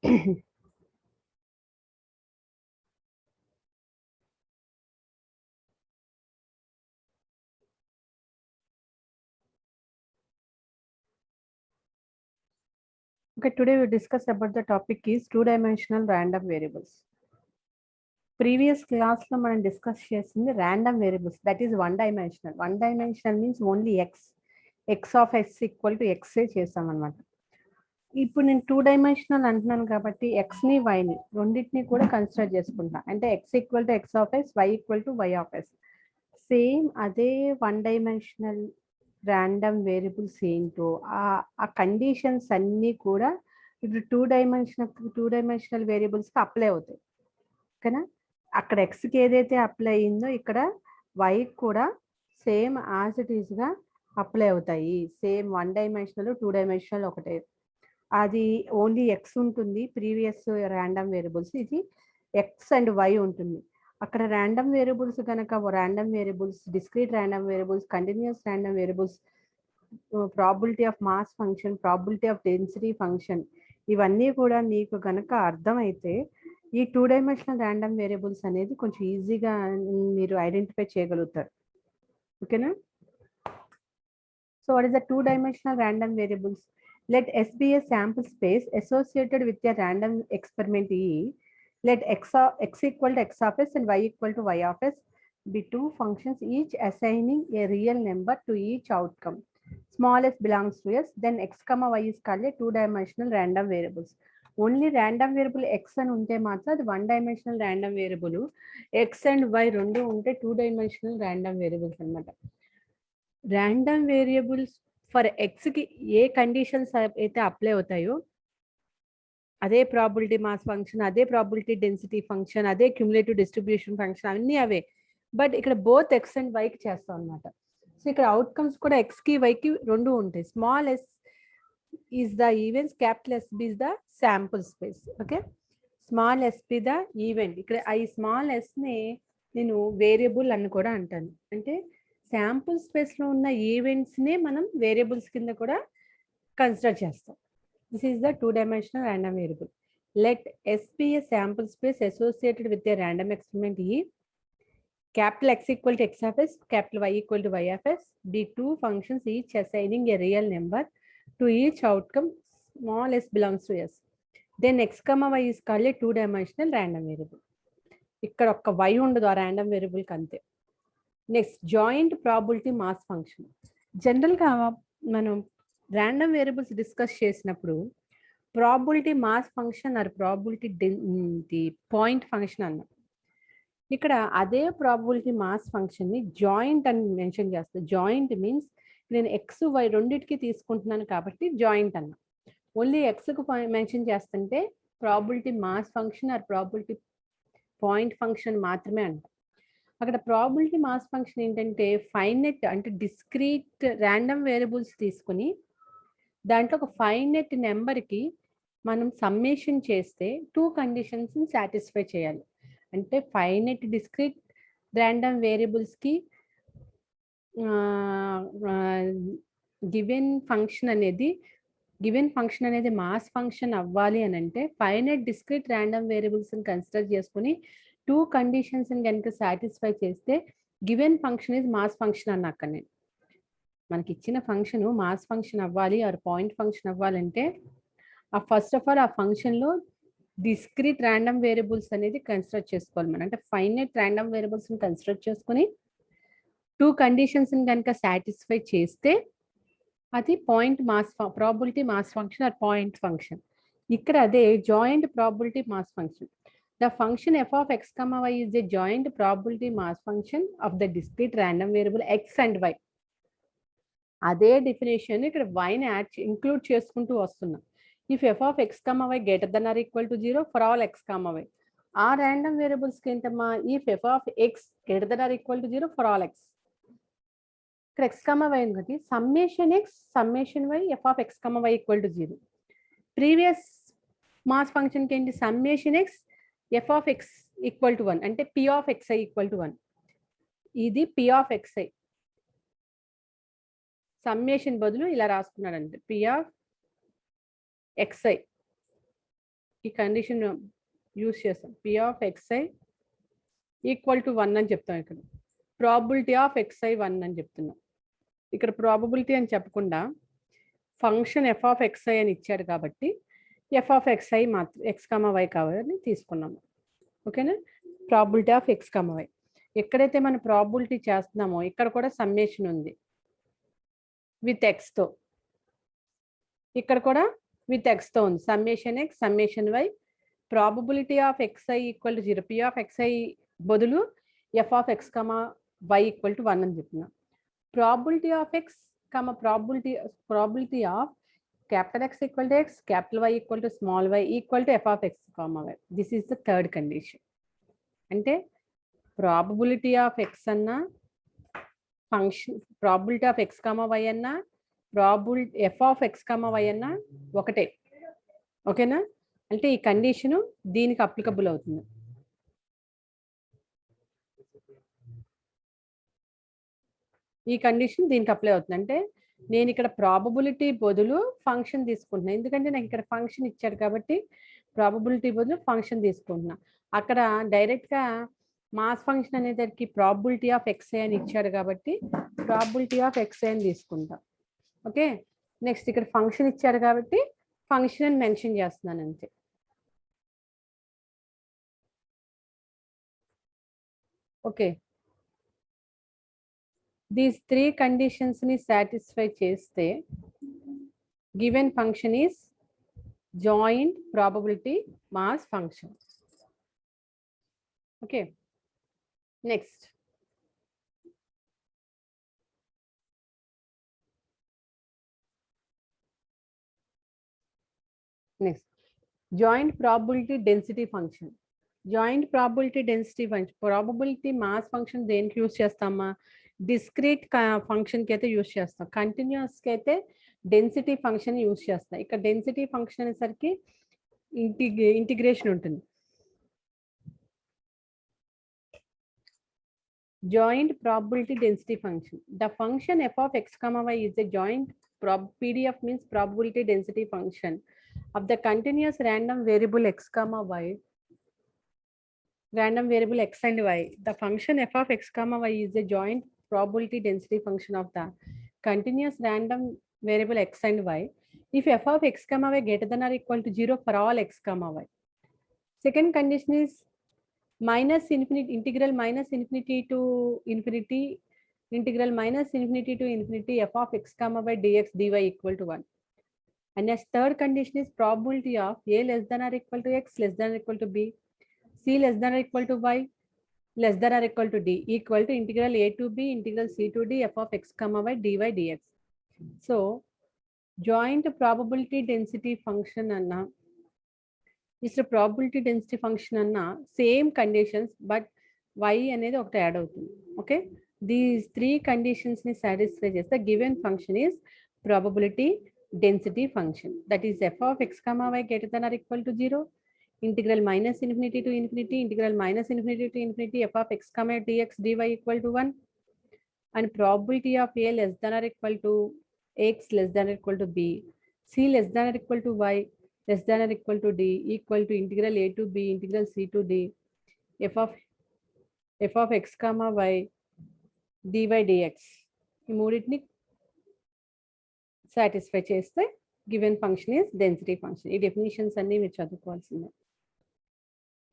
Okay, today we discuss about the topic is two-dimensional random variables. Previous class lo మనం discuss చేసింది random variables, that is one dimensional. One dimensional means only x of x equal to x చేసాం అన్నమాట. ఇప్పుడు నేను two dimensional అంటున్నాను కాబట్టి ఎక్స్ని వైని రెండింటిని కూడా కన్సిడర్ చేసుకుంటా. అంటే x equal to X of x, y equal to why of x. Same అదే వన్ డైమెన్షనల్ ర్యాండమ్ వేరియబుల్స్ ఏంటో ఆ కండిషన్స్ అన్నీ కూడా ఇప్పుడు టూ డైమెన్షనల్ వేరియబుల్స్కి అప్లై అవుతాయి. ఓకేనా? అక్కడ ఎక్స్కి ఏదైతే అప్లై అయిందో ఇక్కడ వైకి కూడా సేమ్ యాజ్ ఇట్ ఈస్గా అప్లై అవుతాయి. Same one dimensional two dimensional ఒకటే. అది ఓన్లీ ఎక్స్ ఉంటుంది ప్రీవియస్ ర్యాండమ్ వేరియబుల్స్, ఇది ఎక్స్ అండ్ వై ఉంటుంది. అక్కడ ర్యాండమ్ వేరియబుల్స్ కనుక random variables, discrete random variables, continuous random variables, probability of mass function, probability of density function, ఇవన్నీ కూడా మీకు కనుక అర్థమైతే ఈ టూ డైమెన్షనల్ ర్యాండమ్ వేరియబుల్స్ అనేది కొంచెం ఈజీగా మీరు ఐడెంటిఫై చేయగలుగుతారు. ఓకేనా? So what is the two dimensional random variables? Let S be a sample space associated with a random experiment E. Let x equal to x of s and y equal to y of s be two functions, each assigning a real number to each outcome. Small s belongs to s, then x comma y is called a two-dimensional random variables. Only random variable x and unte matra అది one-dimensional random variable. x and y రెండు ఉంటే two-dimensional random variables అన్నమాట. Random variables for ఎక్స్కి ఏ conditions అయితే apply అవుతాయో అదే probability mass function, అదే ప్రాబిలిటీ డెన్సిటీ ఫంక్షన్, అదే క్యుములేటివ్ డిస్ట్రిబ్యూషన్ ఫంక్షన్, అన్నీ అవే. బట్ ఇక్కడ బోత్ ఎక్స్ అండ్ వైకి చేస్తాం అనమాట. సో ఇక్కడ అవుట్కమ్స్ కూడా ఎక్స్కి వైకి రెండు ఉంటాయి. Small s is the events, capital s b is the sample space. Okay, small s b the event. ఇక్కడ ఈ స్మాల్ ఎస్ని నేను వేరియబుల్ అని కూడా అంటాను. అంటే శాంపుల్ స్పేస్లో ఉన్న ఈవెంట్స్నే మనం వేరియబుల్స్ కింద కూడా కన్సిడర్ చేస్తాం. This is the two dimensional random variable. Let S be a sample space associated with a random experiment E. Capital X equal to X of S, capital why equal to why of S be two functions each assigning a real number to each outcome. Small S belongs to S. Then X comma Y is called a two dimensional random variable. ఇక్కడ ఒక్క Y ఉండదు ఆ random వేరియబుల్కి, అంతే. Next, joint probability mass function. జనరల్గా మనం random variables discuss చేసినప్పుడు probability mass function are probability point function అన్నాం. ఇక్కడ అదే ప్రాబిలిటీ మాస్ ఫంక్షన్ని జాయింట్ అని మెన్షన్ చేస్తాను. జాయింట్ మీన్స్ నేను ఎక్స్ వై రెండింటికి తీసుకుంటున్నాను కాబట్టి జాయింట్ అన్నా. ఓన్లీ ఎక్స్కు మెన్షన్ చేస్తుంటే probability mass function are probability point function మాత్రమే అంట. అక్కడ ప్రాబిలిటీ మాస్ ఫంక్షన్ ఏంటంటే ఫైనెట్, అంటే డిస్క్రీట్ ర్యాండమ్ వేరియబుల్స్ తీసుకుని దాంట్లో ఒక ఫైనెట్ నెంబర్కి మనం సమ్మేషన్ చేస్తే టూ కండిషన్స్ని సాటిస్ఫై చేయాలి. అంటే ఫైనెట్ డిస్క్రీట్ ర్యాండమ్ వేరియబుల్స్కి గివెన్ ఫంక్షన్ అనేది మాస్ ఫంక్షన్ అవ్వాలి అని అంటే ఫైనెట్ డిస్క్రీట్ ర్యాండమ్ వేరియబుల్స్ని కన్సిడర్ చేసుకుని టూ కండిషన్స్ని కనుక సాటిస్ఫై చేస్తే given function is mass function అన్న. అక్కడ నేను మనకి ఇచ్చిన ఫంక్షన్ మాస్ ఫంక్షన్ అవ్వాలి ఆర్ పాయింట్ ఫంక్షన్ అవ్వాలంటే ఫస్ట్ ఆఫ్ ఆల్ ఆ ఫంక్షన్లో డిస్క్రీట్ ర్యాండమ్ వేరియబుల్స్ అనేది కన్సిడర్ చేసుకోవాలి మనం. అంటే ఫైనెట్ ర్యాండమ్ వేరియబుల్స్ని కన్సిడర్ చేసుకుని టూ కండిషన్స్ని కనుక సాటిస్ఫై చేస్తే అది point mass probability mass function are point function. ఇక్కడ అదే joint probability mass function. The function f of x comma y is a joint probability mass function of the discrete random variable x and y. అదే definition ఇక్కడ వైని include చేసుకుంటూ వస్తున్నాం. If f of X comma y greater than or equal to 0 for all x comma y. ఆ random వేరియబుల్స్కి ఏంటమ్మా, if f of x greater than or equal to 0 for all x. ఇక్కడ x comma y అనుకోండి, summation X summation y f of X comma why equal to 0. Previous mass ఫంక్షన్కి ఏంటి, summation x f of x equal to 1, అంటే P of X I equal to 1. ఇది P of xi summation బదులు ఇలా రాసుకున్నాడంటే P of xi ఈ condition use చేస్తాం. P of X I equal to 1 అని చెప్తాం. ఇక్కడ ప్రాబిలిటీ ఆఫ్ ఎక్స్ఐ 1 అని చెప్తున్నాం. ఇక్కడ ప్రాబబిలిటీ అని చెప్పకుండా ఫంక్షన్ ఎఫ్ ఆఫ్ ఎక్స్ఐ అని ఇచ్చాడు కాబట్టి ఎఫ్ ఆఫ్ ఎక్స్ఐ మాత్రం ఎక్స్ కామా వై కావాలని తీసుకున్నాము. ఓకేనా, probability of X comma y. ఎక్కడైతే మనం ప్రాబిలిటీ చేస్తున్నామో ఇక్కడ కూడా సమ్మేషన్ ఉంది విత్ ఎక్స్తో, ఇక్కడ కూడా విత్ ఎక్స్తో ఉంది. Summation X summation Y, probability of X I equal to 0, P of X I బదులు F of X comma why equal to 1 అని చెప్తున్నాం. Probability of X probability of capital X equal to X, capital Y equal to small y equal to f of X comma Y. This is the third condition. అంటే probability of X అన్నా function probability of X comma Y అన్నా probability f of X comma Y అన్నా ఒకటే. ఓకేనా, అంటే ఈ condition దీనికి applicable అవుతుంది. ఈ కండిషన్ దీనికి అప్లై అవుతుంది. అంటే నేను ఇక్కడ ప్రాబబిలిటీ బదులు ఫంక్షన్ తీసుకుంటున్నాను, ఎందుకంటే నాకు ఇక్కడ ఫంక్షన్ ఇచ్చాడు కాబట్టి ప్రాబబిలిటీ బదులు ఫంక్షన్ తీసుకుంటున్నా. అక్కడ డైరెక్ట్గా మాస్ ఫంక్షన్ అనేదానికి ప్రాబబిలిటీ ఆఫ్ ఎక్స్ఐ అని ఇచ్చాడు కాబట్టి ప్రాబబిలిటీ ఆఫ్ ఎక్స్ఐ అని తీసుకుంటాం. ఓకే, నెక్స్ట్ ఇక్కడ ఫంక్షన్ ఇచ్చాడు కాబట్టి ఫంక్షన్ అని మెన్షన్ చేస్తున్నాను అంతే. Okay, these three conditions ni satisfy cheste given function is joint probability mass function. Okay, next joint probability density function. Joint probability density function, probability mass function దేనికి use చేస్తామా, discrete ఫంక్షన్కి అయితే use చేస్తాం. కంటిన్యూస్కి అయితే density function use చేస్తాం. ఇక్కడ density function అనేసరికి integration ఉంటుంది. Joint probability density function, the function f of X comma why is a joint PDF means probability density function of the continuous random variable x comma y, random variable x and y. The function f of x comma y is a joint probability density function of the continuous random variable x and y if f of x comma y greater than or equal to 0 for all x comma y. Second condition is minus infinity integral minus infinity to infinity integral minus infinity to infinity f of x comma y dx dy equal to 1. And as third condition is probability of a less than or equal to x less than or equal to b, c less than or equal to y less than or equal to d equal to integral a to b integral c to d f of x comma y dy dx. So joint probability density function anna is a probability density function anna same conditions but y anedi okata add avutundi. Okay, these three conditions ni satisfy chesthe given function is probability density function, that is f of x comma y greater than or equal to 0, integral minus infinity to infinity integral minus infinity to infinity f of x comma dx dy equal to 1, and probability of a less than or equal to x less than or equal to b, c less than or equal to y less than or equal to d equal to integral a to b integral c to d f of x comma y dy dx. ఈ మూడింటిని satisfy చేస్తే given function is density function. ఈ definitions అన్ని మీరు చదువుకోవాల్సిందే.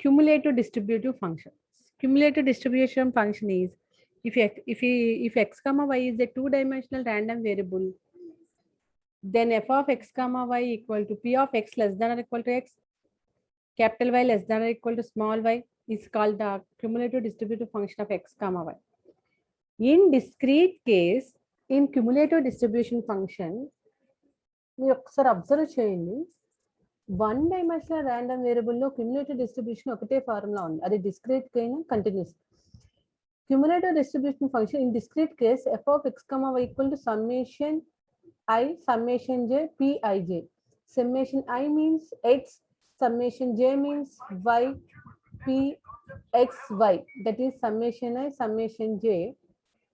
Cumulative distributive function. Cumulative distribution function is if x comma y is a two-dimensional random variable, then f of x comma y equal to p of x less than or equal to x, capital Y less than or equal to small y is called the cumulative distributive function of x comma y. In discrete case, in cumulative distribution function, మీరు ఒకసారి observe చేయండి, 1 dimensional random variable లో cumulative distribution ఒకటే formula ఉంది, అది discrete కైనా continuous. Cumulative distribution function in discrete case f of x comma y equal to summation I summation j pij. Summation I means x, summation j means y, p x y, that is summation I summation j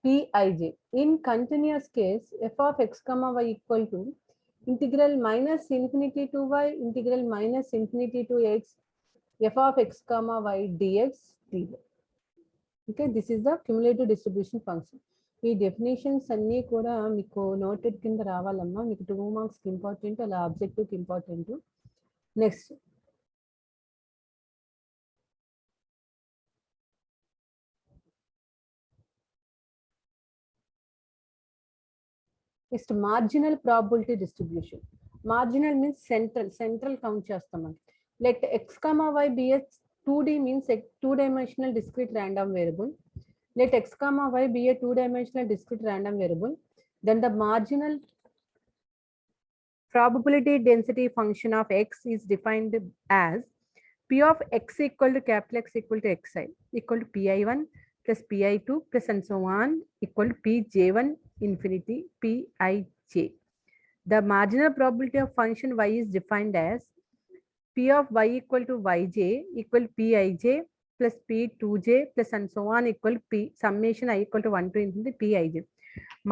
pij. In continuous case f of x comma y equal to integral minus infinity to y, integral minus infinity to x, f of x comma y dx dy. Okay, this is the cumulative distribution function. ఈ definitions అన్నీ కూడా మీకు noted కింద రావాలమ్మా, మీకు 2 మార్క్స్కి important, అలా ఆబ్జెక్టివ్కి important. Next marginal probability distribution. Marginal means central count చేస్తాం మనం. Let X comma why be A 2D means 2-dimensional discrete random variable. Let x comma y be a 2-dimensional discrete random variable. Then the marginal probability density function of x is defined as p of x equal to capital X equal to xi equal to pi1 plus pi2 plus and so on equal to pj1 infinity pij. The marginal probability of function y is defined as p of y equal to yj equal to pij plus p2j plus and so on equal to p summation I equal to 1 to infinity pij.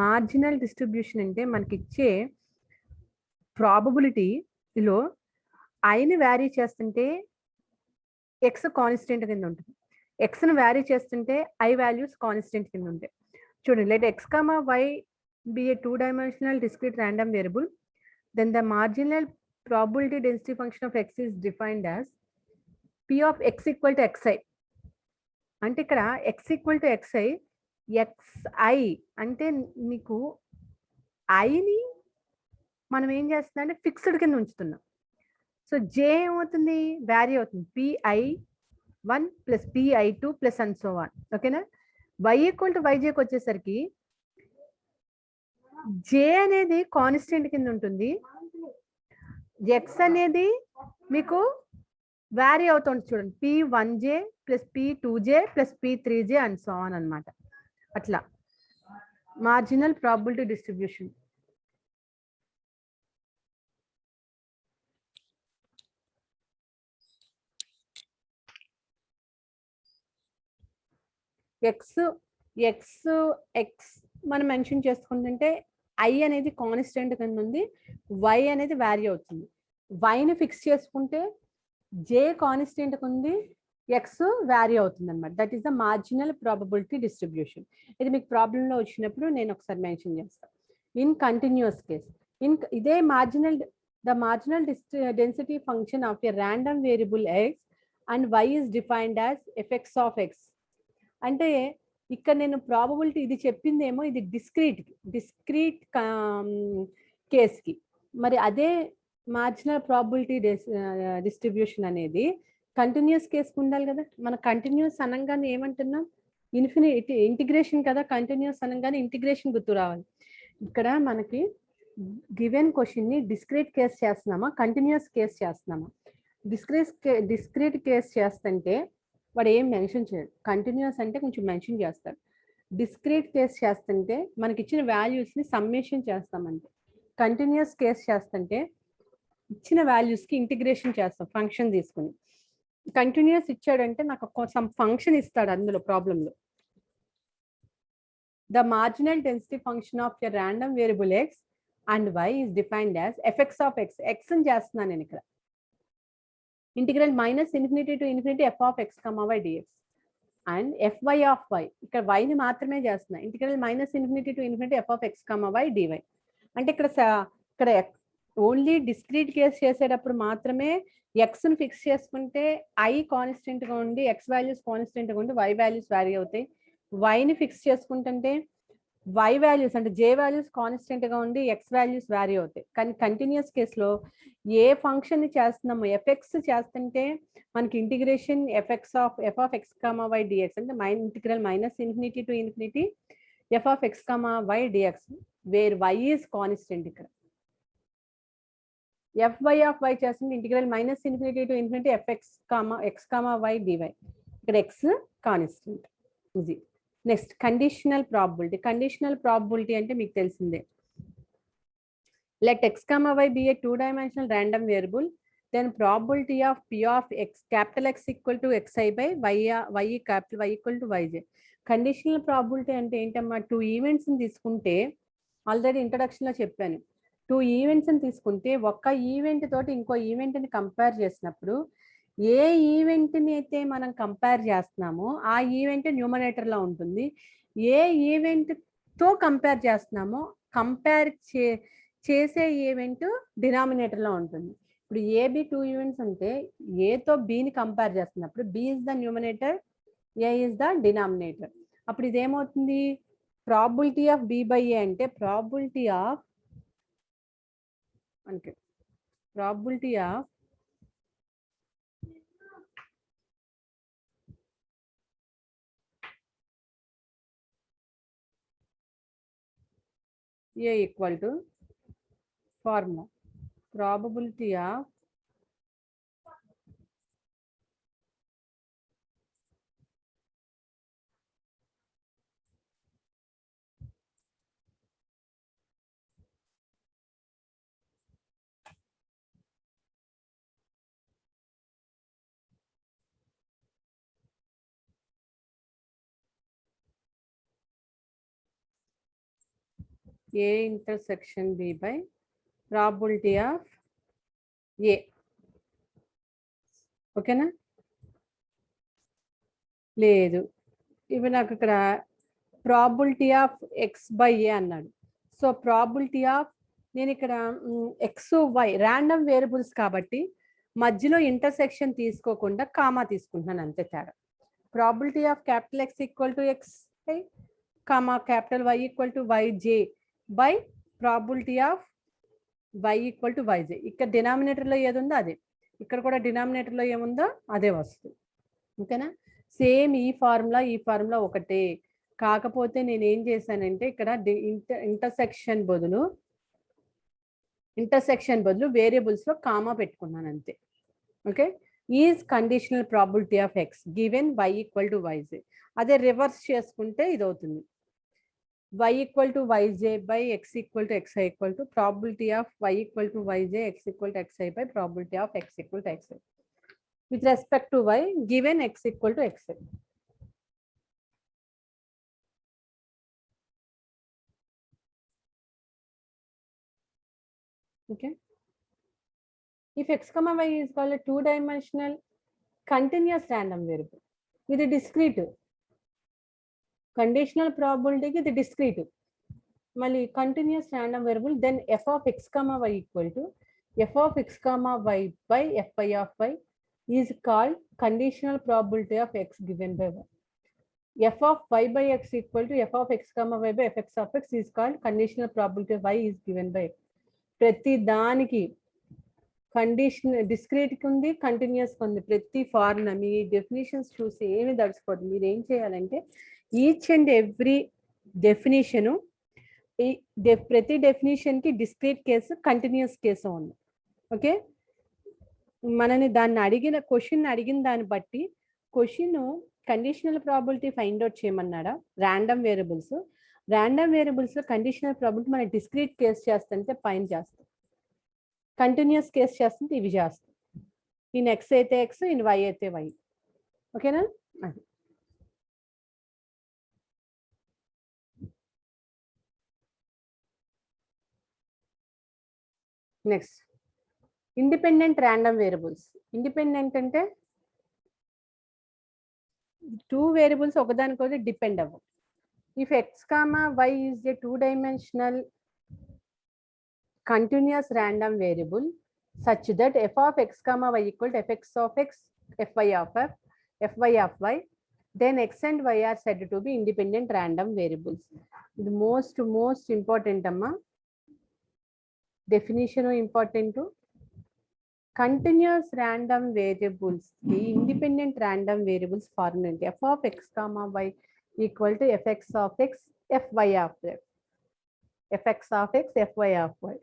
Marginal distribution అంటే మనకి ఇచ్చే ప్రాబబిలిటీలో ఐని vary చేస్తుంటే x constant కింద ఉంటుంది, ఎక్స్ను vary చేస్తుంటే ఐ వాల్యూస్ కాన్స్టెంట్ కింద ఉంటాయి. చూడండి, let X comma why be A 2-dimensional discrete random variable, then the marginal probability density function of x is defined as p of x equal to xi. అంటే ఇక్కడ x equal to xi, xi అంటే మీకు ఐని మనం ఏం చేస్తున్నాం అంటే fixed కింద ఉంచుతున్నాం. So జే ఏమవుతుంది, వ్యారీ అవుతుంది, pi1 plus pi2 plus and so on. ఓకేనా. y ఈక్వల్ టు వైజేకి వచ్చేసరికి జే అనేది కాన్స్టెంట్ కింద ఉంటుంది, ఎక్స్ అనేది మీకు వ్యారీ అవుతుంది. చూడండి, p1j plus p2j plus p3j and so on అనమాట. అట్లా మార్జినల్ ప్రాబబిలిటీ డిస్ట్రిబ్యూషన్. ఎక్స్ మనం మెన్షన్ చేసుకుంటుంటే ఐ అనేది కాన్స్టెంట్ కింద ఉంది, వై అనేది వ్యారీ అవుతుంది. వైని ఫిక్స్ చేసుకుంటే జే కాన్స్టెంట్ ఉంది, ఎక్స్ వ్యారీ అవుతుంది అనమాట. That is the marginal probability distribution. ఇది మీకు ప్రాబ్లంలో వచ్చినప్పుడు నేను ఒకసారి మెన్షన్ చేస్తాను. ఇన్ కంటిన్యూస్ కేస్, ఇదే the marginal density function of a random variable x and y is defined as effects of X. అంటే ఇక్కడ నేను ప్రాబబిలిటీ ఇది చెప్పిందేమో ఇది డిస్క్రీట్ కేస్కి, మరి అదే మార్జినల్ ప్రాబబిలిటీ డిస్ట్రిబ్యూషన్ అనేది కంటిన్యూస్ కేసుకు ఉండాలి కదా. మన కంటిన్యూస్ అనగానే ఏమంటున్నాం, ఇంటిగ్రేషన్ కదా. కంటిన్యూస్ అనగానే ఇంటిగ్రేషన్ గుర్తు రావాలి. ఇక్కడ మనకి గివెన్ క్వశ్చన్ని డిస్క్రీట్ కేస్ చేస్తున్నామా, కంటిన్యూస్ కేస్ చేస్తున్నామా? డిస్క్రీట్ కేస్ చేస్తుంటే వాడు ఏం మెన్షన్ చేయడు, కంటిన్యూస్ అంటే కొంచెం మెన్షన్ చేస్తాడు. డిస్క్రీట్ కేస్ చేస్తుంటే మనకి ఇచ్చిన వాల్యూస్ని సమ్మేషన్ చేస్తామంటే, కంటిన్యూస్ కేస్ చేస్తుంటే ఇచ్చిన వాల్యూస్కి ఇంటిగ్రేషన్ చేస్తాం ఫంక్షన్ తీసుకుని. కంటిన్యూస్ ఇచ్చాడంటే నాకు సమ్ ఫంక్షన్ ఇస్తాడు అందులో ప్రాబ్లంలో. The marginal density function of a random variable x and y is defined as effects of x. X అని చేస్తున్నాను నేను ఇక్కడ. Integral minus infinity to infinity F of X comma y dx and f y of y. ఇక్కడ వైని మాత్రమే చేస్తున్నా. Integral minus infinity to infinity F of X comma y dy. అంటే ఇక్కడ ఓన్లీ డిస్క్రీట్ కేస్ చేసేటప్పుడు మాత్రమే ఎక్స్ను ఫిక్స్ చేసుకుంటే ఐ కాన్స్టెంట్గా ఉండి ఎక్స్ వాల్యూస్ కాన్స్టెంట్గా ఉండి వై వాల్యూస్ వ్యారీ అవుతాయి. వైని ఫిక్స్ చేసుకుంటుంటే వై వాల్యూస్ అంటే జే వాల్యూస్ కాన్స్టెంట్గా ఉండి ఎక్స్ వాల్యూస్ వ్యారీ అవుతాయి. కానీ కంటిన్యూస్ కేసులో ఏ ఫంక్షన్ని చేస్తున్నామో ఎఫ్ఎక్స్ చేస్తుంటే మనకి integration F of X comma Y D X అంటే integral minus infinity to infinity F of X comma Y D X where Y is constant. ఇక్కడ ఎఫ్వై ఆఫ్ వై చేస్తుంది integral minus infinity to infinity X comma Y D Y. ఇక్కడ X constant. ఇది next conditional probability. Conditional probability అంటే మీకు తెలిసిందే. Let X comma why be A 2-dimensional random variable, then probability of p of x capital X equal to xi by y capital Y equal to yj. Conditional probability అంటే ఏంటమ్మా, 2 ఈవెంట్స్ని తీసుకుంటే already ఇంట్రడక్షన్లో చెప్పాను. 2 ఈవెంట్స్ని తీసుకుంటే ఒక్క event తోటి ఇంకో ఈవెంట్ని compare చేసినప్పుడు ఏ ఈవెంట్ని అయితే మనం కంపేర్ చేస్తున్నామో ఆ ఈవెంట్ న్యూమరేటర్లో ఉంటుంది. ఏ ఈవెంట్తో కంపేర్ చేస్తున్నామో కంపేర్ చేసే ఈవెంట్ డినామినేటర్లో ఉంటుంది. ఇప్పుడు ఏబి 2 ఈవెంట్స్ ఉంటే ఏతో బిని కంపేర్ చేస్తున్నప్పుడు B is the numerator, A is the denominator. అప్పుడు ఇదేమవుతుంది, probability of B by A అంటే probability of A equal to formula probability of A intersection B by probability of A. ఓకేనా? లేదు, ఇవి నాకు ఇక్కడ ప్రాబిలిటీ ఆఫ్ ఎక్స్ బై ఏ అన్నాడు. So probability of, నేను ఇక్కడ ఎక్స్ వై ర్యాండమ్ వేరియబుల్స్ కాబట్టి మధ్యలో ఇంటర్సెక్షన్ తీసుకోకుండా కామా తీసుకుంటున్నాను, అంతే తేడా. Probability of capital X equal to x i comma capital why equal to y j by probability of y equal to y j. ఇక్కడ డినామినేటర్లో ఏది ఉందో అదే, ఇక్కడ కూడా డినామినేటర్లో ఏముందో అదే వస్తుంది. ఓకేనా? సేమ్ ఈ ఫార్ములా ఒకటే, కాకపోతే నేను ఏం చేశానంటే ఇక్కడ ఇంటర్సెక్షన్ బదులు వేరియబుల్స్లో కామా పెట్టుకున్నాను అంతే. Okay, is conditional probability of x given y equal to y j. అదే రివర్స్ చేసుకుంటే ఇది అవుతుంది, y equal to yj by x equal to xi equal to probability of y equal to yj x equal to xi by probability of x equal to xi with respect to y given x equal to xi. Okay, if x comma y is called a two-dimensional continuous random variable with a discrete conditional probability ki the discrete mali continuous random variable, then f of x comma y equal to f of x comma y by fi of y is called conditional probability of x given by y. F of y by x equal to f of x comma y by fx of x is called conditional probability of y is given by x. ప్రతి దానికి condition discrete ఉంది, continuous ఉంది. ప్రతి formula మీ definitions చూసి ఏమి దడిచిపోదు. మీరు ఏం చేయాలంటే ఈచ్ అండ్ ఎవ్రీ డెఫినేషను, ప్రతి డెఫినేషన్కి డిస్క్రీట్ కేసు, కంటిన్యూస్ కేసు ఉంది. ఓకే, మనని క్వశ్చన్ అడిగిన దాన్ని బట్టి question conditional probability find out చేయమన్నాడా, ర్యాండమ్ వేరియబుల్స్లో కండిషనల్ ప్రాబిలిటీ మనం డిస్క్రీట్ కేసు చేస్తుంటే పైన చేస్తాం, కంటిన్యూస్ కేసు చేస్తుంటే ఇవి చేస్తాం. ఇన్ ఎక్స్ అయితే ఎక్స్, ఇన్ వై అయితే వై. ఓకేనా? Next independent random variables. Independent అంటే 2 వేరియబుల్స్ ఒకదానికొకటి డిపెండ్ అవ్వవు. If X comma why is A 2-dimensional continuous random variable such that f of x comma y equal to fx of x, fy of f, fy of y, then x and y are said to be independent random variables. The most important amma definition important. Continuous random variables, the independent random variables formula f of x comma y equal to fx of x, fy of f, fx of x, fy of y.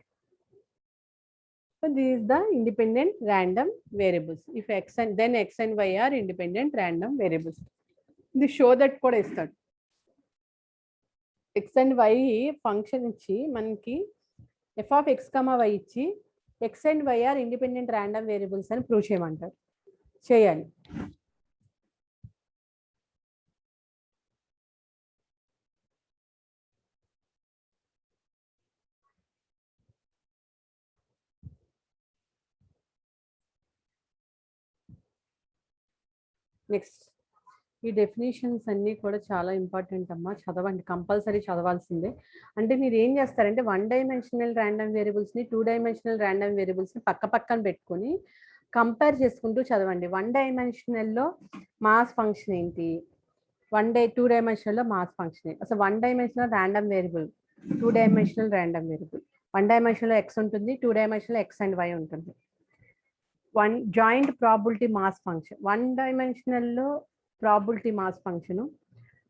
So this is the independent random variables. If x and then x and y are independent random variables. This show that కూడా ఇస్తాడు. x and y function ఇచ్చి మనకి f of x comma y ఇచ్చి x and y are independent random variables అని prove చేయమంటారు, చేయాలి. Next ఈ definitions అన్నీ కూడా చాలా ఇంపార్టెంట్ అమ్మా, చదవండి, కంపల్సరీ చదవాల్సిందే. అంటే మీరు ఏం చేస్తారంటే 1 డైమెన్షనల్ ర్యాండమ్ వేరియబుల్స్ని 2 డైమెన్షనల్ ర్యాండమ్ వేరియబుల్స్ని పక్క పక్కన పెట్టుకొని కంపేర్ చేసుకుంటూ చదవండి. 1 డైమెన్షనల్లో మాస్ ఫంక్షన్ ఏంటి, 2 డైమెన్షనల్లో మాస్ ఫంక్షన్ ఏంటి, అసలు 1 dimensional random variable, 2 dimensional random variable, 1 డైమెన్షనల్లో ఎక్స్ ఉంటుంది, 2 డైమెన్షనల్లో ఎక్స్ అండ్ వై ఉంటుంది. 1 జాయింట్ ప్రాబిలిటీ మాస్ ఫంక్షన్, 1 డైమెన్షనల్లో ప్రాబిలిటీ మాస్ ఫంక్షన్,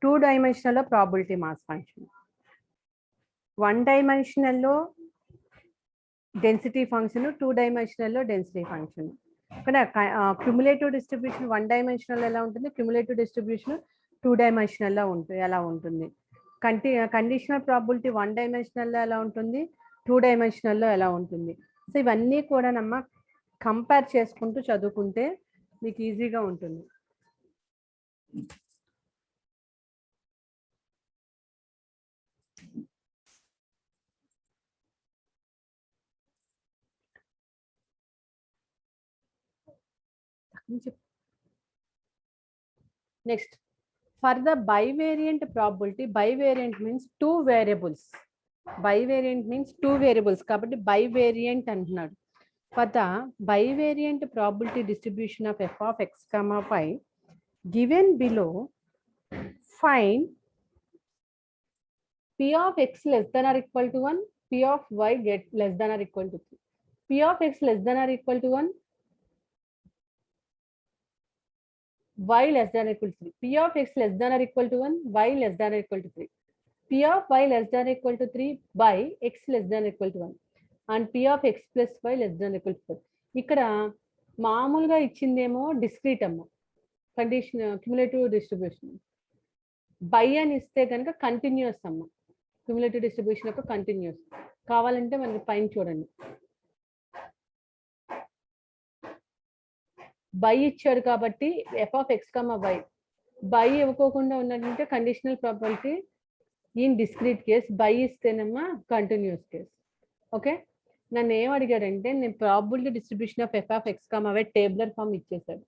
2 డైమెన్షనల్లో ప్రాబిలిటీ మాస్ ఫంక్షన్, 1 డైమెన్షనల్లో డెన్సిటీ ఫంక్షన్, 2 డైమెన్షనల్లో డెన్సిటీ ఫంక్షన్. ఇక్కడ క్యుములేటివ్ డిస్ట్రిబ్యూషన్ 1 డైమెన్షనల్ ఎలా ఉంటుంది, క్యుములేటివ్ డిస్ట్రిబ్యూషన్ 2 డైమెన్షనల్లో ఉంటుంది ఎలా ఉంటుంది, కండిషనల్ ప్రాబిలిటీ 1 డైమెన్షనల్లో ఎలా ఉంటుంది, 2 డైమెన్షనల్లో ఎలా ఉంటుంది. సో ఇవన్నీ కూడా నమ్మ కంపేర్ చేసుకుంటూ చదువుకుంటే మీకు ఈజీగా ఉంటుంది. Next for the bivariant probability, bivariant means 2 variables, bivariant means 2 variables కాబట్టి బైవేరియంట్ అంటున్నాడు. For the bivariant probability distribution of f of x, y given below, find p of x less than or equal to 1, p of y get less than or equal to 3. p of x less than or equal to 1, y less than or equal to 3. p of x less than or equal to 1, y less than or equal to 3. p of y less than or equal to 3 by x less than or equal to 1 and p of x plus y less than or equal to 4. ఇక్కడ మామూలుగా ఇచ్చిందేమో discrete అమ్మ, condition cumulative distribution. By అని ఇస్తే కనుక continuous అమ్మ, cumulative distribution యొక్క continuous. కావాలంటే మనకి పైన చూడండి, బై ఇచ్చాడు కాబట్టి F of X comma Y, by ఇవ్వకోకుండా ఉన్నదంటే conditional probability in discrete case, by ఇస్తేనమ్మా కంటిన్యూస్ కేస్. ఓకే, నన్ను ఏం అడిగాడంటే నేను probability distribution of F of X comma Y tabular form ఇచ్చేసాడు.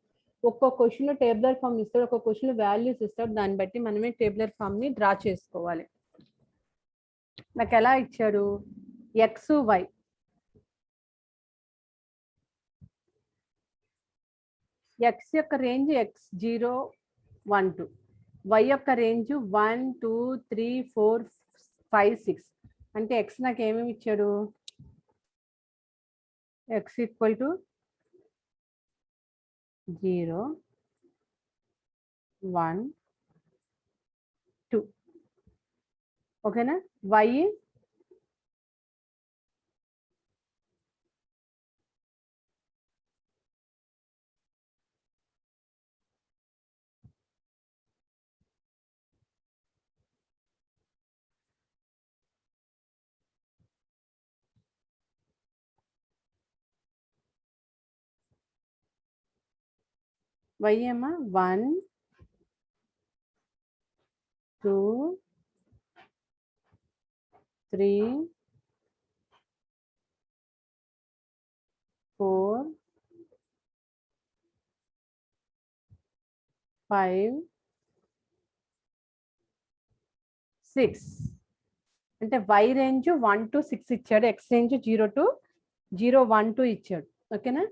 ఒక్కొక్క క్వశ్చన్లో టేబులర్ ఫామ్ ఇస్తాడు, ఒక్కొక్క క్వశ్చన్లో వాల్యూస్ ఇస్తాడు, దాన్ని బట్టి మనమే టేబులర్ ఫామ్ని డ్రా చేసుకోవాలి. నాకు ఎలా ఇచ్చాడు, ఎక్స్ వై, ఎక్స్ యొక్క రేంజ్ x0 1 2, వై యొక్క రేంజ్ 1 2 3 4 5 6. అంటే ఎక్స్ నాకు ఏమేమి ఇచ్చాడు, ఎక్స్ ఈక్వల్ టు 0 1 2. ఓకేనా, వై వై ఏమా 1 2 3 4 5 6. అంటే వై రేంజ్ 1 to 6 ఇచ్చాడు, ఎక్స్ రేంజ్ 0 to 0 1 2 ఇచ్చాడు. ఓకేనా,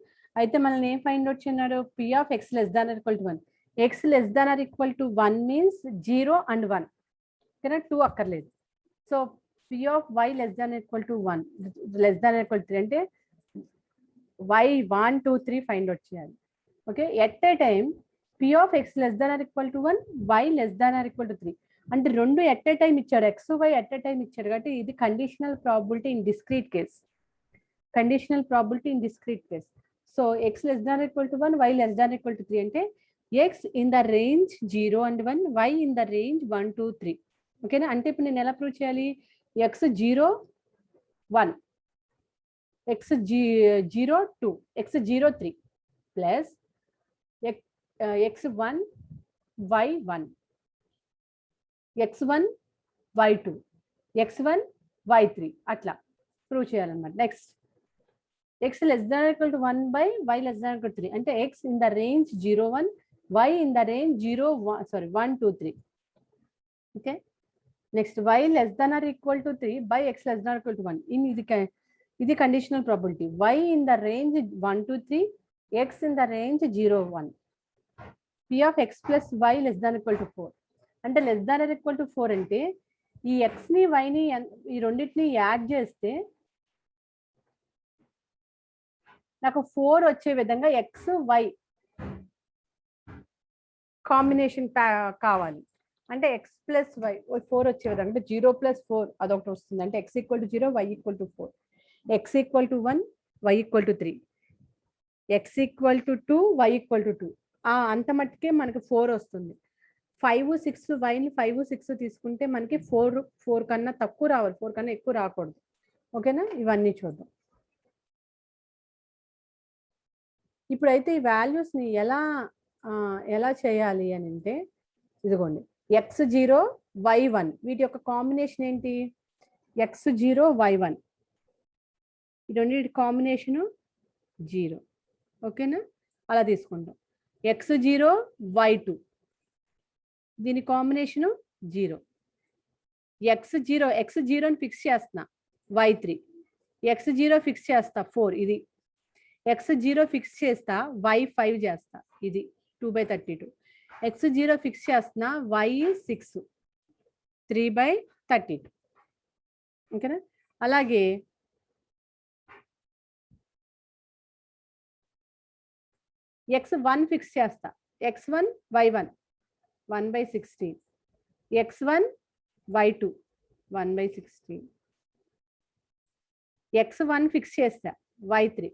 అయితే మనల్ని ఏం ఫైండ్ అవుట్ చేయన్నాడు, P of X less than or equal to 1. X less than or equal to 1 means 0 and 1. ఓకేనా, 2 అక్కర్లేదు. So P of why less than equal to 1, less than equal to 3 అంటే Y 1 2 3 find out చేయాలి. Okay, at a time P of X less than or equal to 1, why less than or equal to 3. అంటే రెండు at a time ఇచ్చాడు, x y at a time ఇచ్చాడు కాబట్టి ఇది conditional probability in discrete case, conditional probability in discrete case. So x less than equal to 1, why less than equal to 3 అంటే x in the range 0 and 1, y in the range 1 2 3. ఓకేనా, అంటే ఇప్పుడు నేను ఎలా prove చేయాలి, x 0 1, x 0 2, x 0 3 plus x 1 y 1, x1 y2, x1 y3 అట్లా prove చేయాలన్నమాట. Next x less than or equal to 1 by y less than or equal to 3 అంటే x in the range 0 1, y in the range 0, 1, 2, 3. Okay. Next, y less than or equal to 3 by x less than or equal to 1. In the conditional probability. Y in the range 1 to 3, x in the range 0, 1. P of x plus y less than or equal to 4. అంటే less than or equal to 4 అంటే ఈ x ని y ని ఈ రెండింటిని add చేస్తే నాకు 4 వచ్చే విధంగా x y కాంబినేషన్ కావాలి. అంటే ఎక్స్ ప్లస్ వై 4 వచ్చే విధంగా అంటే 0 + 4 అదొకటి వస్తుంది. అంటే x = 0, y = 4, x = 1, y = 3, x = 2, y = 2. అంత మట్టుకే మనకి 4 వస్తుంది. 5, 6 వైని 5, 6 తీసుకుంటే మనకి 4 కన్నా తక్కువ రావాలి, 4 కన్నా ఎక్కువ రాకూడదు. ఓకేనా? ఇవన్నీ చూద్దాం. ఇప్పుడైతే ఈ వాల్యూస్ని ఎలా చేయాలి అని అంటే ఇదిగోండి x0 y1 వీటి యొక్క కాంబినేషన్ ఏంటి? x0 y1 ఈ రెండింటి కాంబినేషను 0. ఓకేనా? అలా తీసుకుంటాం. x0 y2 దీని కాంబినేషను 0. x0ని ఫిక్స్ చేస్తున్నా y3, x0 ఫిక్స్ చేస్తా 4, ఇది x0 ఫిక్స్ చేస్తా y5 చేస్తా, ఇది 2/32. x0 ఫిక్స్ చేస్తున్నా y6, 3/32. ఓకేనా? అలాగే x1 ఫిక్స్ చేస్తా x1 y1 1/16, x1 y2 1/16, x1 fix చేస్తా y3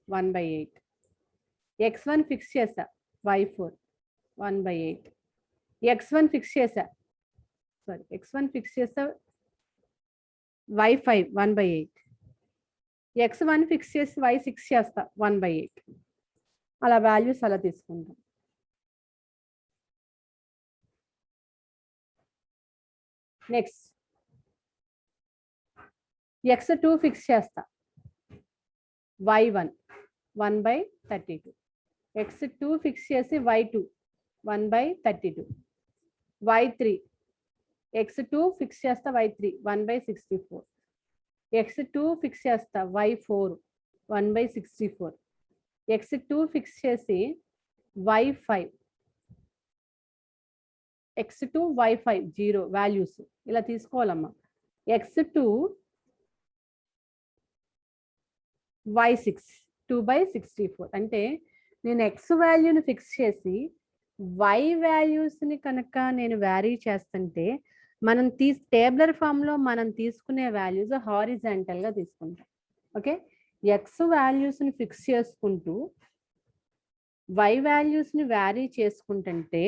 1/8, x1 ఫిక్స్ చేస్తా y4 1/8, x1 ఫిక్స్ చేస్తా y5 1/8, x1 ఫిక్స్ చేసి y6 చేస్తా 1/8. అలా వాల్యూస్ అలా తీసుకుంటాం. నెక్స్ట్ x2 ఫిక్స్ చేస్తా y1 1/32, x2 ఫిక్స్ చేసి y2 1/32, y3 x2 ఫిక్స్ చేస్తా y3 1/64, x2 ఫిక్స్ చేస్తా y4 1/64, x2 ఫిక్స్ చేసి y5 x2 y5 0 వాల్యూస్ ఇలా తీసుకోవాలమ్మా. x2 y6 2/64 అంటే నేను x వాల్యూని ఫిక్స్ చేసి y వాల్యూస్ని కనుక నేను వ్యారీ చేస్తుంటే మనం టేబులర్ ఫామ్లో మనం తీసుకునే వాల్యూస్ హారిజాంటల్గా తీసుకుంటాం. ఓకే, x వాల్యూస్ని ఫిక్స్ చేసుకుంటూ y వాల్యూస్ని వ్యారీ చేసుకుంటుంటే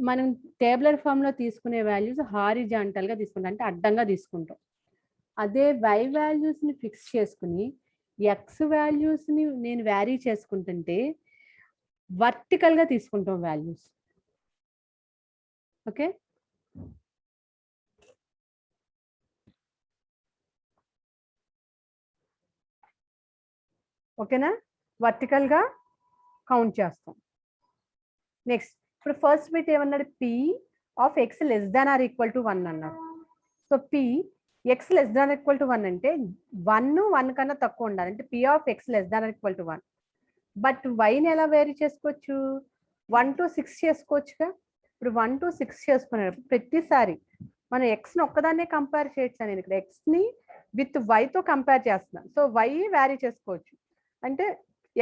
మనం టేబులర్ ఫామ్లో తీసుకునే వాల్యూస్ హారిజాంటల్గా తీసుకుంటాం, అంటే అడ్డంగా తీసుకుంటాం. అదే y వాల్యూస్ని ఫిక్స్ చేసుకుని x వాల్యూస్ని నేను వ్యారీ చేసుకుంటుంటే వర్టికల్గా తీసుకుంటాం వాల్యూస్. ఓకే, ఓకేనా? వర్టికల్గా కౌంట్ చేస్తాం. నెక్స్ట్ ఇప్పుడు ఫస్ట్ బిట్ ఏమన్నాడు? p of x less than or equal to 1 అన్నాడు. So p x less than equal to 1 అంటే 1 కన్నా తక్కువ ఉండాలి, అంటే p of x less than or equal to 1. But వైని ఎలా వేరీ చేసుకోవచ్చు? 1 to 6 చేసుకోవచ్చుగా. ఇప్పుడు 1 to 6 చేసుకునేటప్పుడు ప్రతిసారి మనం ఎక్స్ని ఒక్కదాన్నే కంపేర్ చేయొచ్చు. నేను ఇక్కడ ఎక్స్ని విత్ వైతో కంపేర్ చేస్తున్నాను. సో వై వ్యారీ చేసుకోవచ్చు. అంటే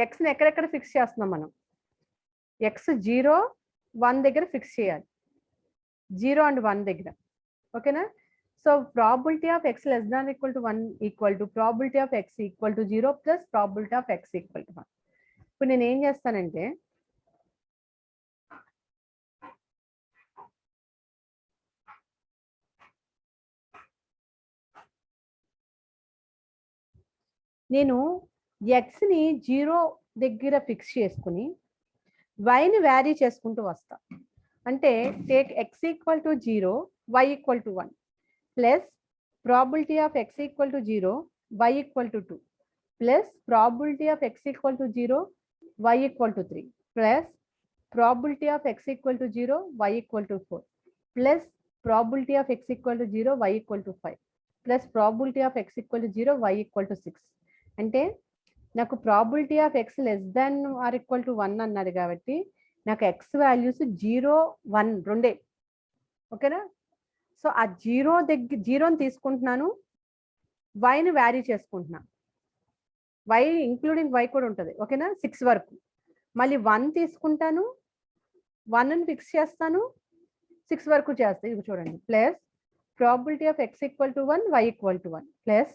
ఎక్స్ని ఎక్కడెక్కడ ఫిక్స్ చేస్తున్నాం మనం? ఎక్స్ 0, 1 దగ్గర ఫిక్స్ చేయాలి, 0 and 1 దగ్గర. ఓకేనా? So probability of X less than equal to 1 equal to probability of x equal to 0 plus probability of x equal to 1. ఇప్పుడు నేను ఏం చేస్తానంటే నేను ఎక్స్ని 0 దగ్గర ఫిక్స్ చేసుకుని వైని వ్యారీ చేసుకుంటూ వస్తా. అంటే take x equal to 0, y equal to 1 plus probability of x equal to 0, y equal to 2 plus probability of x equal to 0, y equal to 3 plus probability of x equal to 0, y equal to 4, plus probability of x equal to 0, y equal to 5, plus probability of x equal to 0, y equal to 6. అంటే నాకు probability of X less than or equal to 1 అన్నది కాబట్టి నాకు X values 0, 1 రెండే. ఓకేనా? So ఆ జీరోని తీసుకుంటున్నాను, వైని vary చేసుకుంటున్నాను. వై ఇంక్లూడింగ్ వై కూడా ఉంటుంది. ఓకేనా? 6 వరకు. మళ్ళీ 1 తీసుకుంటాను, 1ని ఫిక్స్ చేస్తాను, 6 వరకు చేస్తాను. ఇది చూడండి. Plus probability of x equal to 1, y equal to 1, plus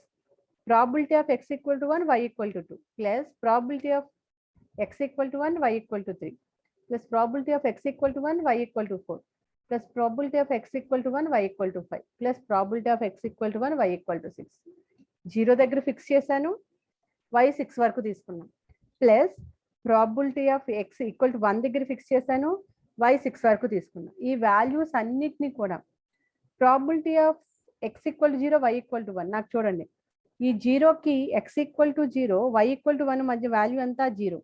probability of x equal to 1, y equal to 2, plus probability of x equal to 1, y equal to 3, plus probability of x equal to 1, y equal to 4, plus probability of x equal to 1, y equal to 5, plus probability of x equal to 1, y equal to 6. 0 దగ్గర fix చేశాను, y 6 వరకు తీసుకున్నాం, plus probability of x equal to 1 దగ్గర fix చేశాను, y 6 వరకు తీసుకున్నాం. ఈ values అన్నిటినీ కూడా probability of x equal to 0, y ఈక్వల్ టు 1. నాకు చూడండి, ఈ 0కి x ఈక్వల్ టు 0, y ఈక్వల్ టు 1 మధ్య వాల్యూ అంతా 0.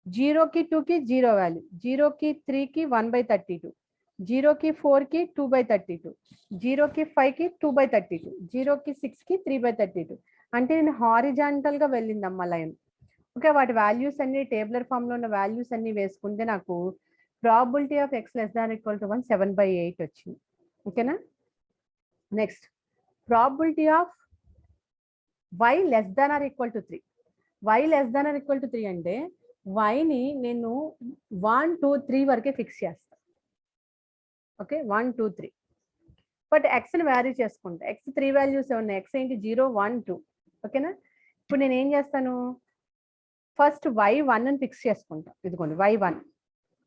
0కి 2కి 0 వాల్యూ, 0కి 3కి 1/32, 0కి 4కి 2/32, 0కి 5కి 2/32, 0కి 6కి 3/32. అంటే నేను హారిజాంటల్ గా వెళ్ళిందమ్మా లైన్. ఓకే, వాటి వాల్యూస్ అన్ని టేబులర్ ఫామ్ లో ఉన్న వాల్యూస్ అన్ని వేసుకుంటే నాకు probability of x less than equal to 1 7/8 వచ్చింది. ఓకేనా? Next probability of y less than or equal to 3. y less than or equal to 3 అంటే వైని నేను 1, 2, 3 వరకే ఫిక్స్ చేస్తాను. ఓకే, 1, 2, 3. బట్ ఎక్స్ని వ్యారీ చేసుకుంటా. ఎక్స్ 3 వాల్యూస్ ఉన్నాయి. ఎక్స్ ఏంటి? 0, 1, 2. ఓకేనా? ఇప్పుడు నేను ఏం చేస్తాను, ఫస్ట్ y1 అని ఫిక్స్ చేసుకుంటా. ఇదిగోండి y1,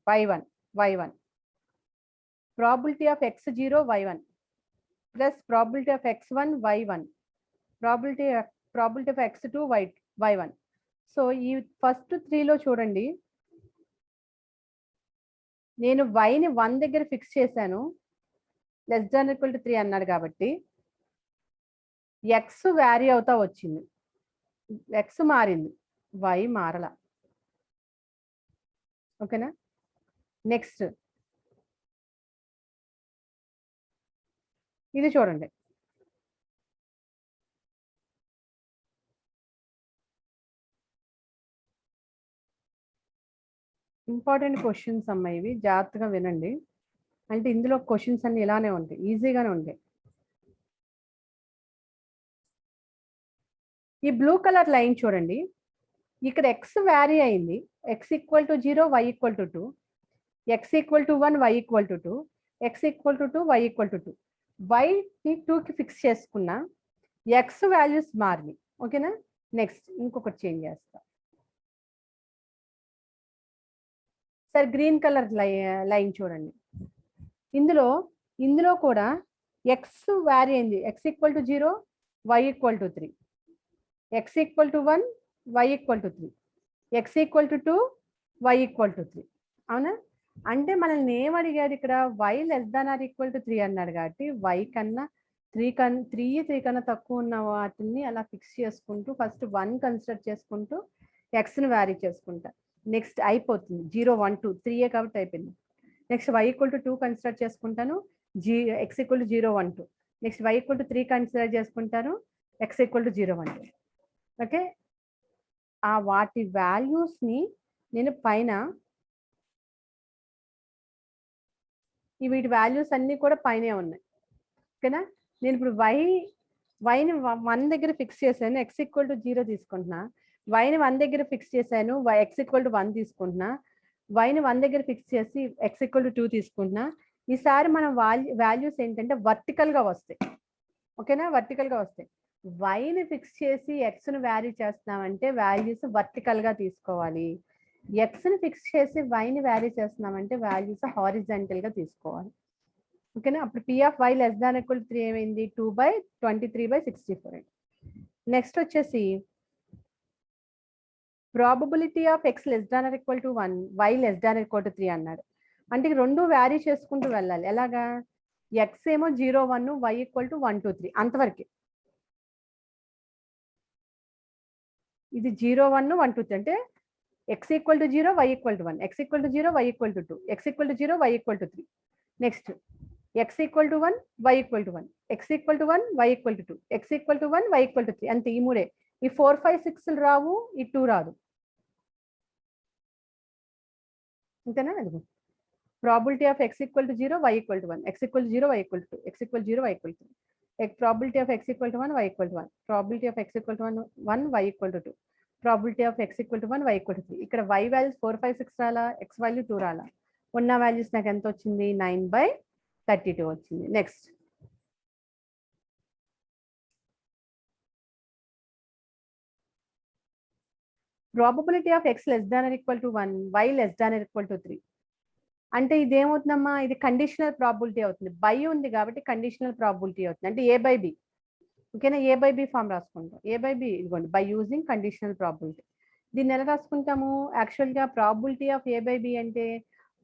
y1, y1. Probability of x0, y1, plus probability of x1, y1, probability of x2, y1. So ఈ ఫస్ట్ 3లో చూడండి, నేను వైని 1 దగ్గర ఫిక్స్ చేశాను, లెస్ దాన్ ఈక్వల్ టు 3 అన్నాడు కాబట్టి ఎక్స్ వ్యారీ అవుతా వచ్చింది. ఎక్స్ మారింది, వై మారలా. ఓకేనా? నెక్స్ట్ ఇది చూడండి, ఇంపార్టెంట్ క్వశ్చన్స్ అమ్మ, ఇవి జాగ్రత్తగా వినండి. అంటే ఇందులో క్వశ్చన్స్ అన్ని ఇలానే ఉంటాయి, ఈజీగానే ఉంటాయి. ఈ బ్లూ కలర్ లైన్ చూడండి, ఇక్కడ ఎక్స్ వ్యారీ అయింది. X equal to 0, y equal to 2, x equal to 1, y equal to 2, x equal to 2, y equal to 2. వైని 2కి ఫిక్స్ చేసుకున్నా, ఎక్స్ వాల్యూస్ మారినాయి. ఓకేనా? నెక్స్ట్ ఇంకొకటి చేంజ్ చేస్తా. సార్ గ్రీన్ కలర్ లైన్ చూడండి, ఇందులో కూడా ఎక్స్ వ్యారీ అయింది. X equal to 0, y equal to 3, x equal to 1, y equal to 3, x equal to 2, y equal to 3. అవునా? అంటే మనల్ని ఏం అడిగాడు ఇక్కడ, y less than or equal to 3 అన్నాడు కాబట్టి వై కన్నా 3 కన్నా తక్కువ ఉన్న వాటిని అలా ఫిక్స్ చేసుకుంటూ ఫస్ట్ 1 కన్సిడర్ చేసుకుంటూ ఎక్స్ని వ్యారీ చేసుకుంటా. నెక్స్ట్ అయిపోతుంది 0, 1, 2, 3 కాబట్టి అయిపోయింది. Next Y equal to 2 consider చేసుకుంటాను, X equal to 0, 1, 2. Next Y equal to 3 consider చేసుకుంటాను, ఎక్స్ ఈక్వల్ టు 0, 1, 2. ఓకే, ఆ వాటి వాల్యూస్ని నేను పైన వీటి వాల్యూస్ అన్ని కూడా పైనే ఉన్నాయి. ఓకేనా? నేను ఇప్పుడు వైని 1 దగ్గర ఫిక్స్ చేశాను, ఎక్స్ ఈక్వల్ టు 0 తీసుకుంటున్నా. వైని 1 దగ్గర ఫిక్స్ చేశాను, ఎక్స్ ఈక్వల్ టు 1 తీసుకుంటున్నా. వైని 1 దగ్గర ఫిక్స్ చేసి ఎక్స్ ఈక్వల్ టు 2 తీసుకుంటున్నా. ఈసారి మనం వాల్యూస్ ఏంటంటే వర్టికల్గా వస్తాయి. ఓకేనా? వర్టికల్గా వస్తాయి. వైని ఫిక్స్ చేసి ఎక్స్ను వ్యారీ చేస్తున్నామంటే వాల్యూస్ వర్టికల్గా తీసుకోవాలి. ఎక్స్ని ఫిక్స్ చేసి వైని వ్యారీ చేస్తున్నామంటే వాల్యూస్ హారిజాంటల్గా తీసుకోవాలి. ఓకేనా? అప్పుడు p of why less than equal 3 ఏమైంది? 2/23/64. నెక్స్ట్ వచ్చేసి probability of X less than or equal to 1, why less than equal to 3 అన్నాడు. అంటే రెండు వ్యారీ చేసుకుంటూ వెళ్ళాలి. ఎలాగా? ఎక్స్ ఏమో 0, 1, వై ఈక్వల్ టు 1, 2, 3 అంతవరకే. ఇది 0, 1, 1, 2, 3 అంటే x equal to 0, y equal to 1, x equal to 0, y equal to 2, x equal to 0, y equal to 3. Next, x equal to 1, y equal to 1, x equal to 1, y equal to 2, x equal to 1, y equal to 3. అంతే ఈ మూడే. ఈ 4, 5, 6 రావు, ఈ 2 రాదు. అంతేనా? అది probability of x equal to 0, y equal to 1, x equal to 0, y equal to 2, x equal to 0, y equal to 2. Probability of x equal to 1, y equal to 1. Probability of x equal to 1, y equal to 2. Probability of x equal to 1, y equal to 3. ఇక్కడ y values 4, 5, 6 రాలా, x value 2 రాలా. ఉన్న values నాకు ఎంత వచ్చింది? 9/32 వచ్చింది. Next, probability of x less than or equal to 1, y less than or equal to 3. అంటే ఇది ఏమవుతుందమ్మా? ఇది కండిషనల్ ప్రాబిలిటీ అవుతుంది. బై ఉంది కాబట్టి కండిషనల్ ప్రాబిలిటీ అవుతుంది. అంటే ఏ బై బి. ఓకేనా? ఏ బై బి ఫామ్ రాసుకుంటాం. ఏ బై బి ఇదిగోండి, బై యూజింగ్ కండిషనల్ ప్రాబిలిటీ. దీన్ని ఎలా రాసుకుంటాము? యాక్చువల్గా probability of A by B అంటే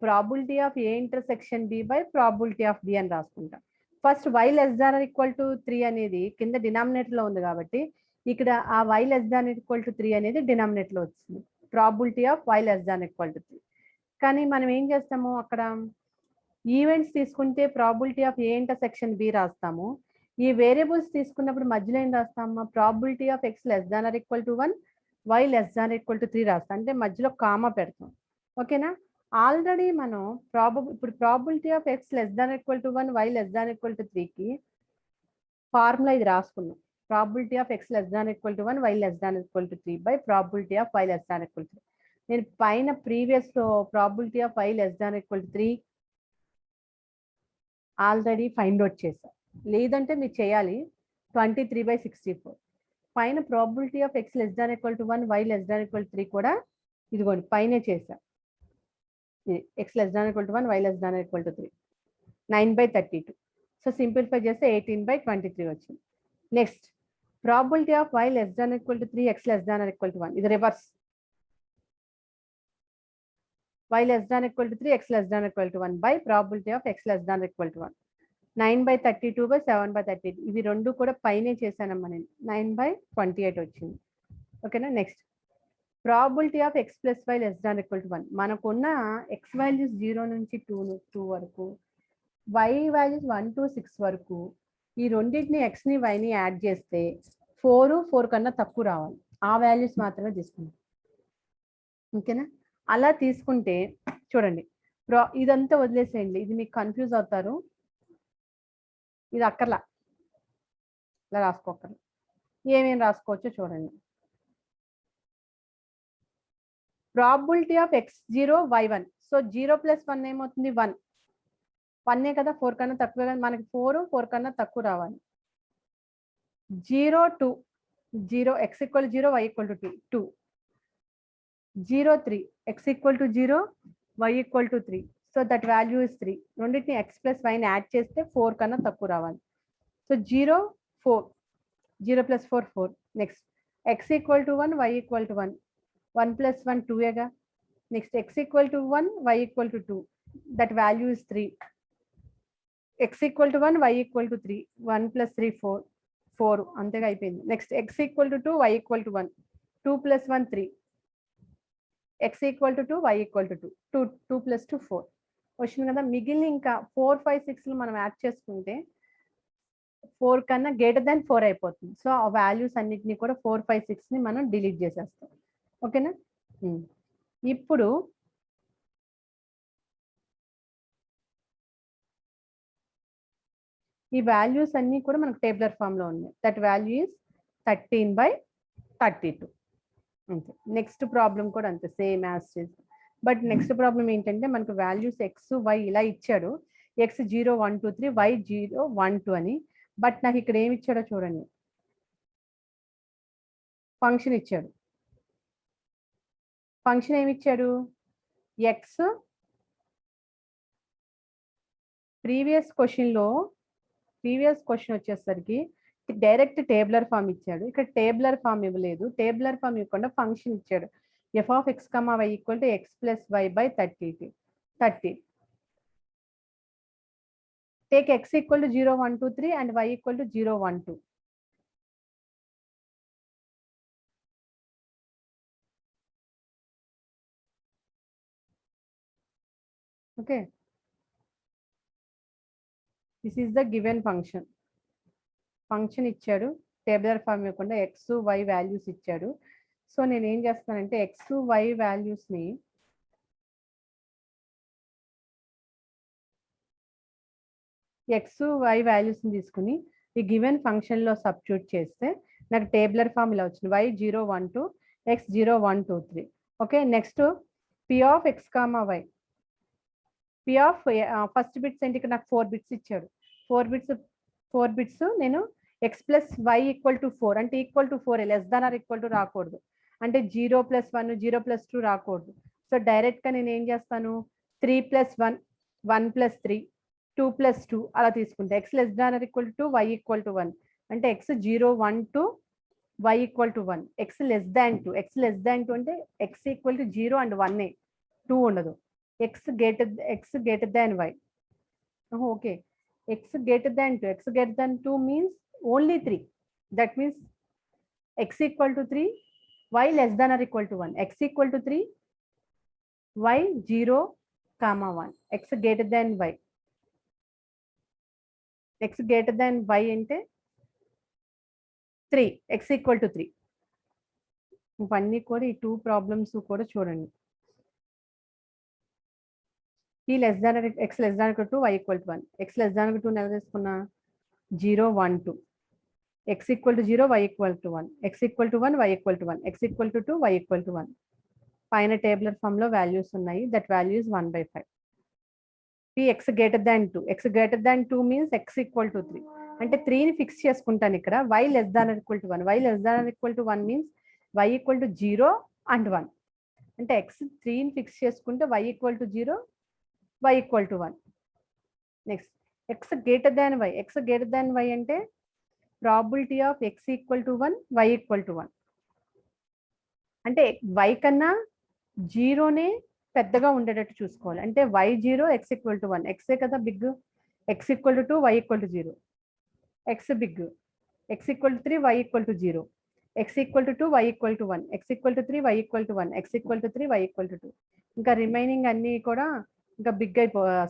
probability of A intersection B by probability of B అని రాసుకుంటాం. First y less than or equal to 3 అనేది కింద డినామినేటర్ లో ఉంది కాబట్టి ఇక్కడ ఆ y less than equal to 3 అనేది డినామినేటర్ లో వచ్చింది. Probability of y less than equal to 3. కానీ మనం ఏం చేస్తాము? అక్కడ ఈవెంట్స్ తీసుకుంటే probability of A intersection B రాస్తాము. ఈ వేరియబుల్స్ తీసుకున్నప్పుడు మధ్యలో ఏం రాస్తాము? Probability of X less than or equal to 1, why less than equal to 3 రాస్తాం. అంటే మధ్యలో కామా పెడతాం. ఓకేనా? ఆల్రెడీ మనం ఇప్పుడు probability of X less than equal to 1, why less than equal to 3కి ఫార్ములా ఇది రాసుకున్నాం. Probability of X less than equal to 1, why less than equal to 3 by probability of why less than equal to 3. నేను పైన previous లో probability of y less than equal to 3 already find out చేశా. లేదంటే మీరు చేయాలి 23/64. పైన probability of x less than equal to 1, y less than equal to 3 కూడా ఇదిగోండి పైనే చేశా. x less than equal to 1, y less than equal to 3, 9/32. So simplify చేస్తే 18/23 వచ్చింది. Next, probability of y less than equal to 3, x less than equal to 1. ఇది reverse. y less than equal to 3, x less than equal to 1 by probability of x less than equal to 1. 9/32/7/38. ఇవి రెండు కూడా పైనే చేశానమ్మా నేను. 9/28 వచ్చింది. ఓకేనా? Next, probability of x plus y less than equal to 1. మనకున్న x values 0 నుంచి 2 వరకు, y వాల్యూస్ 1 to 6 వరకు, ఈ రెండింటిని x ని y ని యాడ్ చేస్తే 4 కన్నా తక్కువ రావాలి. ఆ వాల్యూస్ మాత్రమే తీసుకుంటాం. ఓకేనా? అలా తీసుకుంటే చూడండి, ఇదంతా వదిలేసేయండి. ఇది మీకు కన్ఫ్యూజ్ అవుతారు. ఇది అక్కర్లా, ఇలా రాసుకోకర్లా. ఏమేమి రాసుకోవచ్చో చూడండి. Probability of x0, y1. So 0 + 1 ఏమవుతుంది? 1. 1 కదా, 4 కన్నా తక్కువే కదా. మనకి 4 కన్నా తక్కువ రావాలి. 0, 2. 0, x = 0, y = 2. 2. 0, 3. x = 0, y = 3. So that value is 3. రెండింటిని x ప్లస్ y ని యాడ్ చేస్తే 4 కన్నా తక్కువ రావాలి. సో 0, 4. 0 + 4, 4. Next, x = 1, y = 1. 1 + 1 2గా. Next, x = 1, y = 2. That value is 3. x = 1, y = 3. 1 + 3 4. 4 అంతేగా అయిపోయింది. Next, x = 2, y = 1. 2 + 1 3. x = 2, y = 2. 2 + 2 4 వచ్చింది కదా. మిగిలిన ఇంకా 4, 5, 6 మనం యాడ్ చేసుకుంటే 4 కన్నా గ్రేటర్ దాన్ 4 అయిపోతుంది. సో ఆ వాల్యూస్ అన్నిటిని కూడా 4, 5, 6ని మనం డిలీట్ చేసేస్తాం. ఓకేనా? ఇప్పుడు ఈ వాల్యూస్ అన్ని కూడా మనకు టేబులర్ ఫామ్ లో ఉన్నాయి. That value is 13/32. అంతే. నెక్స్ట్ ప్రాబ్లం కూడా అంతే, same as it. But next problem ఏంటంటే మనకు వాల్యూస్ x, y ఇలా ఇచ్చాడు. x 0, 1, 2, 3, y 0, 1, 2 అని. బట్ నాకు ఇక్కడ ఏమి ఇచ్చాడో చూడండి. ఫంక్షన్ ఇచ్చాడు. ఫంక్షన్ ఏమి ఇచ్చాడు? x ప్రీవియస్ క్వశ్చన్ వచ్చేసరికి డైరెక్ట్ టేబులర్ ఫామ్ ఇచ్చాడు. ఇక్కడ టేబులర్ ఫామ్ ఇవ్వలేదు. టేబులర్ ఫామ్ ఇవ్వకుండా ఫంక్షన్ ఇచ్చాడు. f(x, y) = x + y/30. Take x = 0, 1, 2, 3 and y = 0, 1, 2. Okay, this is the given function. Function ఇచ్చాడు, టేబులర్ ఫామ్ ఇవ్వకుండా ఎక్స్ వై వాల్యూస్ ఇచ్చాడు. So నేను ఏం చేస్తానంటే ఎక్స్ వై వాల్యూస్ని తీసుకుని ఈ గివెన్ ఫంక్షన్లో సబ్స్టిట్యూట్ చేస్తే నాకు టేబులర్ ఫామ్ ఇలా వచ్చింది, y012 x0123. Okay, next p of X comma y, p of first bits ఏంటి, ఇక్కడ నాకు 4 బిట్స్ ఇచ్చాడు. 4 బిట్స్ నేను x plus y equal to 4 అంటే equal to 4 less than or equal to రాకూడదు, అంటే 0+1 0+2 రాకూడదు. సో డైరెక్ట్గా నేను ఏం చేస్తాను, 3+1 1+3 2+2 అలా తీసుకుంటా. X less than or equal to y equal to 1 అంటే x 0 1 2 y ఈక్వల్ టు 1. ఎక్స్ లెస్ దాన్ 2 అంటే x ఈక్వల్ టు 0 అండ్ 1 2 ఉండదు. X greater than y. Okay, x greater than 2 means only 3. That means x equal to 3, y less than or equal to 1. X equal to 3, y 0, 1. X greater than y. X greater than y అంటే 3, x equal to 3. ఇవన్నీ కూడా ఈ 2 problems కూడా చూడండి. ఈ less than x less than equal to y equal to 1. X less than 2 నెల తీసుకున్నా 0 1 2. X equal to 0 y equal to 1. X equal to 1 y equal to 1. X equal to 2 y equal to 1. పైన tabular form లో values ఉన్నాయి. That value is 1/5. ఈ x greater than 2. X greater than 2 means x equal to 3 అంటే 3ని fix చేసుకుంటాను ఇక్కడ. Y less than equal to 1. Why less than equal to 1 means y equal to 0 and 1 అంటే x 3ని fix చేసుకుంటే y equal to 0 y equal to 1. Next, x greater than y. X greater than y అంటే probability of x equal to 1, y equal to 1. అంటే y కన్నా 0నే పెద్దగా ఉండేటట్టు చూసుకోవాలి. అంటే y 0 x equal to 1. x కదా big, x equal to 2, y equal to 0. x big, x equal to 3, y equal to 0. x equal to 2, y equal to 1. x equal to 3, y equal to 1. x equal to 3, y equal to 2. ఇంకా remaining అన్నీ కూడా ఇంకా big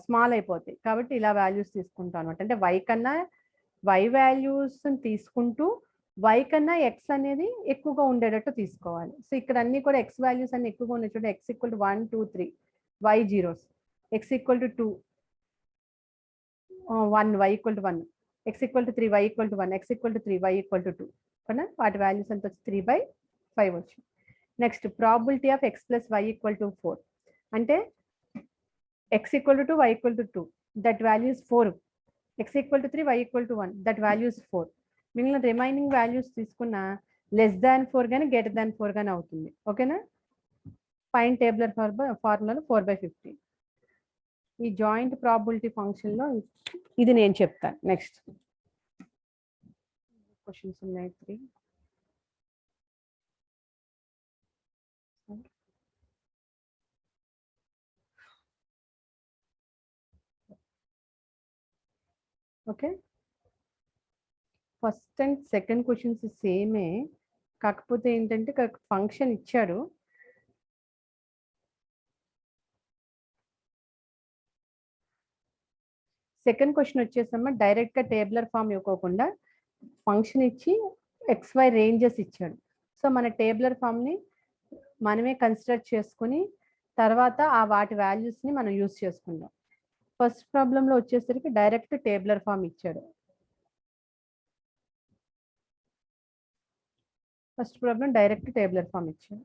small అయిపోతాయి. కాబట్టి ఇలా values తీసుకుంటాం అనమాట. అంటే వై కన్నా వై వాల్యూస్ తీసుకుంటూ వై కన్నా ఎక్స్ అనేది ఎక్కువగా ఉండేటట్టు తీసుకోవాలి. సో ఇక్కడ అన్ని కూడా ఎక్స్ వాల్యూస్ అన్ని ఎక్కువగా ఉన్నాయి చూడండి. X equal to 1 2 3 y zeros, x equal to 2 1 y equal to 1, x equal to 3 y equal to 1, x equal to 3 y equal to 2 కదా. వాటి వాల్యూస్ ఎంత వచ్చి 3/5 వచ్చింది. Next probability of x plus y equal to 4 అంటే x equal to 2, y equal to 2, that value is 4. x equal to 3, y equal to 1, that value is 4. మిగిలిన remaining values తీసుకున్న less than 4 కానీ greater than 4 కానీ అవుతుంది. ఓకేనా. పైన tabular ఫార్ములాలో 4/15. ఈ joint probability ఫంక్షన్లో ఇది నేను చెప్తాను. నెక్స్ట్ క్వశ్చన్స్ ఉన్నాయి 3. Okay, first and second questions సేమే, కాకపోతే ఏంటంటే ఫంక్షన్ ఇచ్చాడు. సెకండ్ క్వశ్చన్ వచ్చేసమ్మా డైరెక్ట్గా టేబులర్ ఫామ్ ఇవ్వకుండా ఫంక్షన్ ఇచ్చి XY రేంజెస్ ఇచ్చాడు. సో మన టేబులర్ ఫామ్ని మనమే కన్సిడర్ చేసుకుని తర్వాత ఆ వాటి వాల్యూస్ని మనం యూజ్ చేసుకుందాం. ఫస్ట్ ప్రాబ్లంలో వచ్చేసరికి డైరెక్ట్ టేబులర్ ఫామ్ ఇచ్చాడు. First problem direct tabular form ఇచ్చాడు.